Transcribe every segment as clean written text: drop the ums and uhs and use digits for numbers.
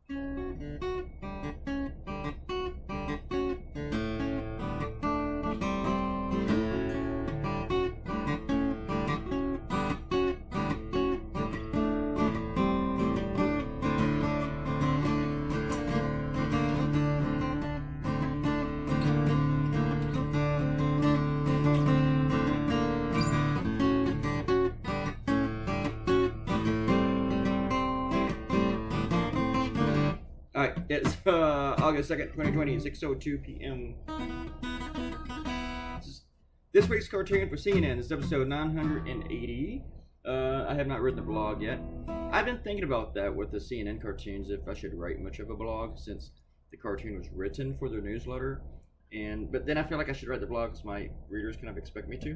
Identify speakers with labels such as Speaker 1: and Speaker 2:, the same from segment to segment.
Speaker 1: Alright, it's August 2nd, 2020, 6:02 p.m. This week's cartoon for CNN is episode 980. I have not written a blog yet. I've been thinking about that with the CNN cartoons, if I should write much of a blog, since the cartoon was written for their newsletter. But then I feel like I should write the blog because my readers kind of expect me to.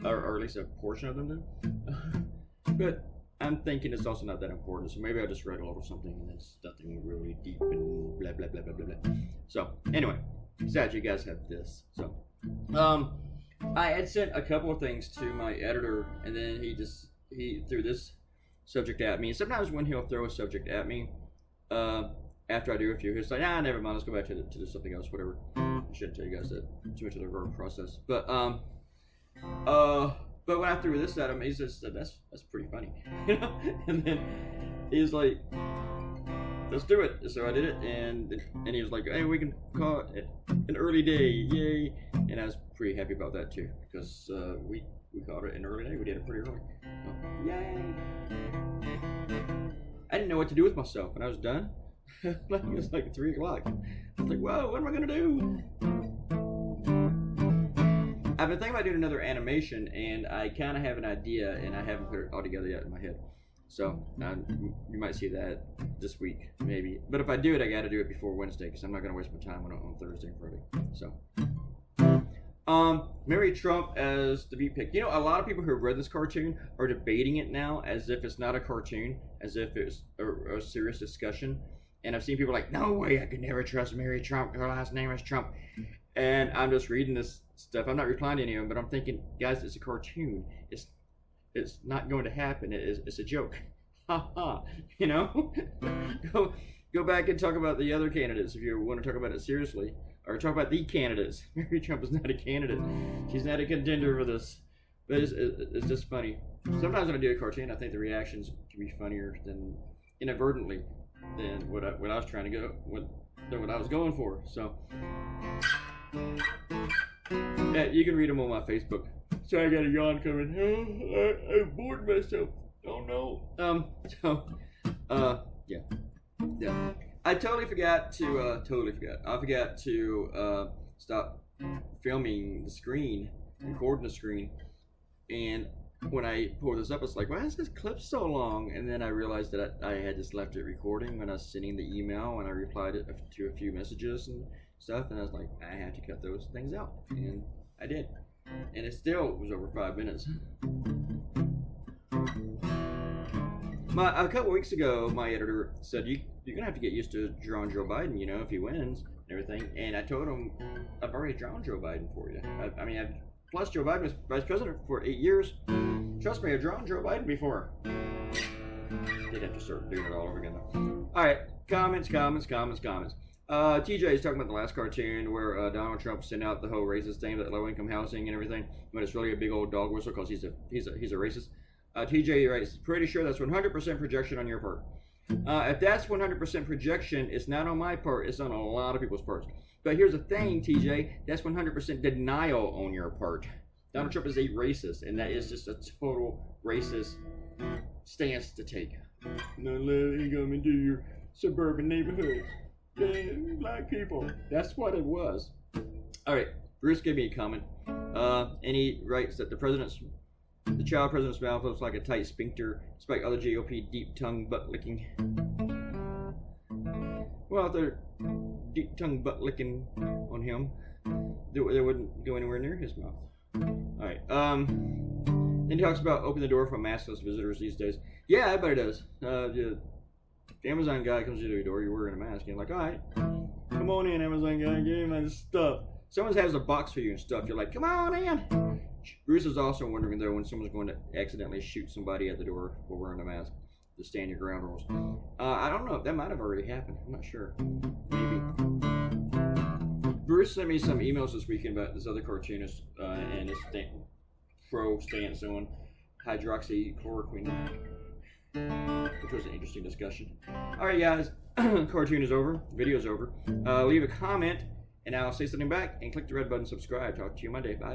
Speaker 1: Or at least a portion of them do. But I'm thinking it's also not that important, so maybe I'll just write a little something and it's nothing really deep and blah blah blah blah blah blah. So anyway, sad you guys have this. So I had sent a couple of things to my editor, and then he threw this subject at me. And sometimes when he'll throw a subject at me, after I do a few, he's like, never mind, let's go back to something else, whatever. I shouldn't tell you guys that too much of the verb process, but when I threw this at him, he just said, that's pretty funny, you know? And then he's like, let's do it. So I did it, and he was like, hey, we can call it an early day, yay. And I was pretty happy about that too, because we called it an early day. We did it pretty early. So, yay. I didn't know what to do with myself when I was done. It was like 3 o'clock. I was like, whoa, what am I going to do? I've been thinking about doing another animation, and I kind of have an idea, and I haven't put it all together yet in my head. So you might see that this week, maybe. But if I do it, I got to do it before Wednesday, because I'm not going to waste my time on Thursday and Friday. So, Mary Trump as the beat pick. You know, a lot of people who have read this cartoon are debating it now as if it's not a cartoon, as if it's a serious discussion. And I've seen people like, no way, I could never trust Mary Trump. Her last name is Trump. And I'm just reading this stuff. I'm not replying to any of them, but I'm thinking, guys, it's a cartoon. It's not going to happen. It's a joke. Ha ha. You know? Go back and talk about the other candidates if you want to talk about it seriously. Or talk about the candidates. Mary Trump is not a candidate. She's not a contender for this. But it's just funny. Sometimes when I do a cartoon, I think the reactions can be funnier than inadvertently than what I was trying to go than what I was going for. So yeah, you can read them on my Facebook. So I got a yawn coming. Oh, I bored myself. Oh no. Yeah. I totally forgot to stop filming the screen, recording the screen, and when I pulled this up, it's like, why is this clip so long? And then I realized that I had just left it recording when I was sending the email, and I replied to a few messages and stuff, and I was like, I have to cut those things out, and I did, and it still was over 5 minutes. A couple weeks ago, my editor said, you're gonna have to get used to drawing Joe Biden, you know, if he wins and everything. And I told him, I've already drawn Joe Biden for you. Plus Joe Biden was vice president for 8 years. Trust me, I've drawn Joe Biden before. Did have to start doing it all over again though. All right, comments. TJ is talking about the last cartoon where Donald Trump sent out the whole racist thing about low-income housing and everything, but it's really a big old dog whistle because he's a racist. TJ writes, pretty sure that's 100% projection on your part. If that's 100% projection, it's not on my part, it's on a lot of people's parts. But here's the thing, TJ, that's 100% denial on your part. Donald Trump is a racist, and that is just a total racist stance to take. Not letting them into your suburban neighborhoods. Black people. That's what it was. All right, Bruce gave me a comment, and he writes that the child president's mouth looks like a tight sphincter, despite other GOP deep tongue butt licking. Well, if they're deep tongue butt licking on him, they wouldn't go anywhere near his mouth. All right. Then he talks about open the door for maskless visitors these days. Yeah, everybody does. The Amazon guy comes to your door, you're wearing a mask, and you're like, all right, come on in, Amazon guy, give me my stuff. Someone has a box for you and stuff, you're like, come on in. Bruce is also wondering, though, when someone's going to accidentally shoot somebody at the door for wearing a mask. the stand your ground rules. I don't know. That might have already happened. I'm not sure. Maybe. Bruce sent me some emails this weekend about this other cartoonist and his pro stance on hydroxychloroquine, which was an interesting discussion. All right, guys. Cartoon is over. Video's over. Leave a comment, and I'll say something back. And click the red button. Subscribe. Talk to you Monday. Bye.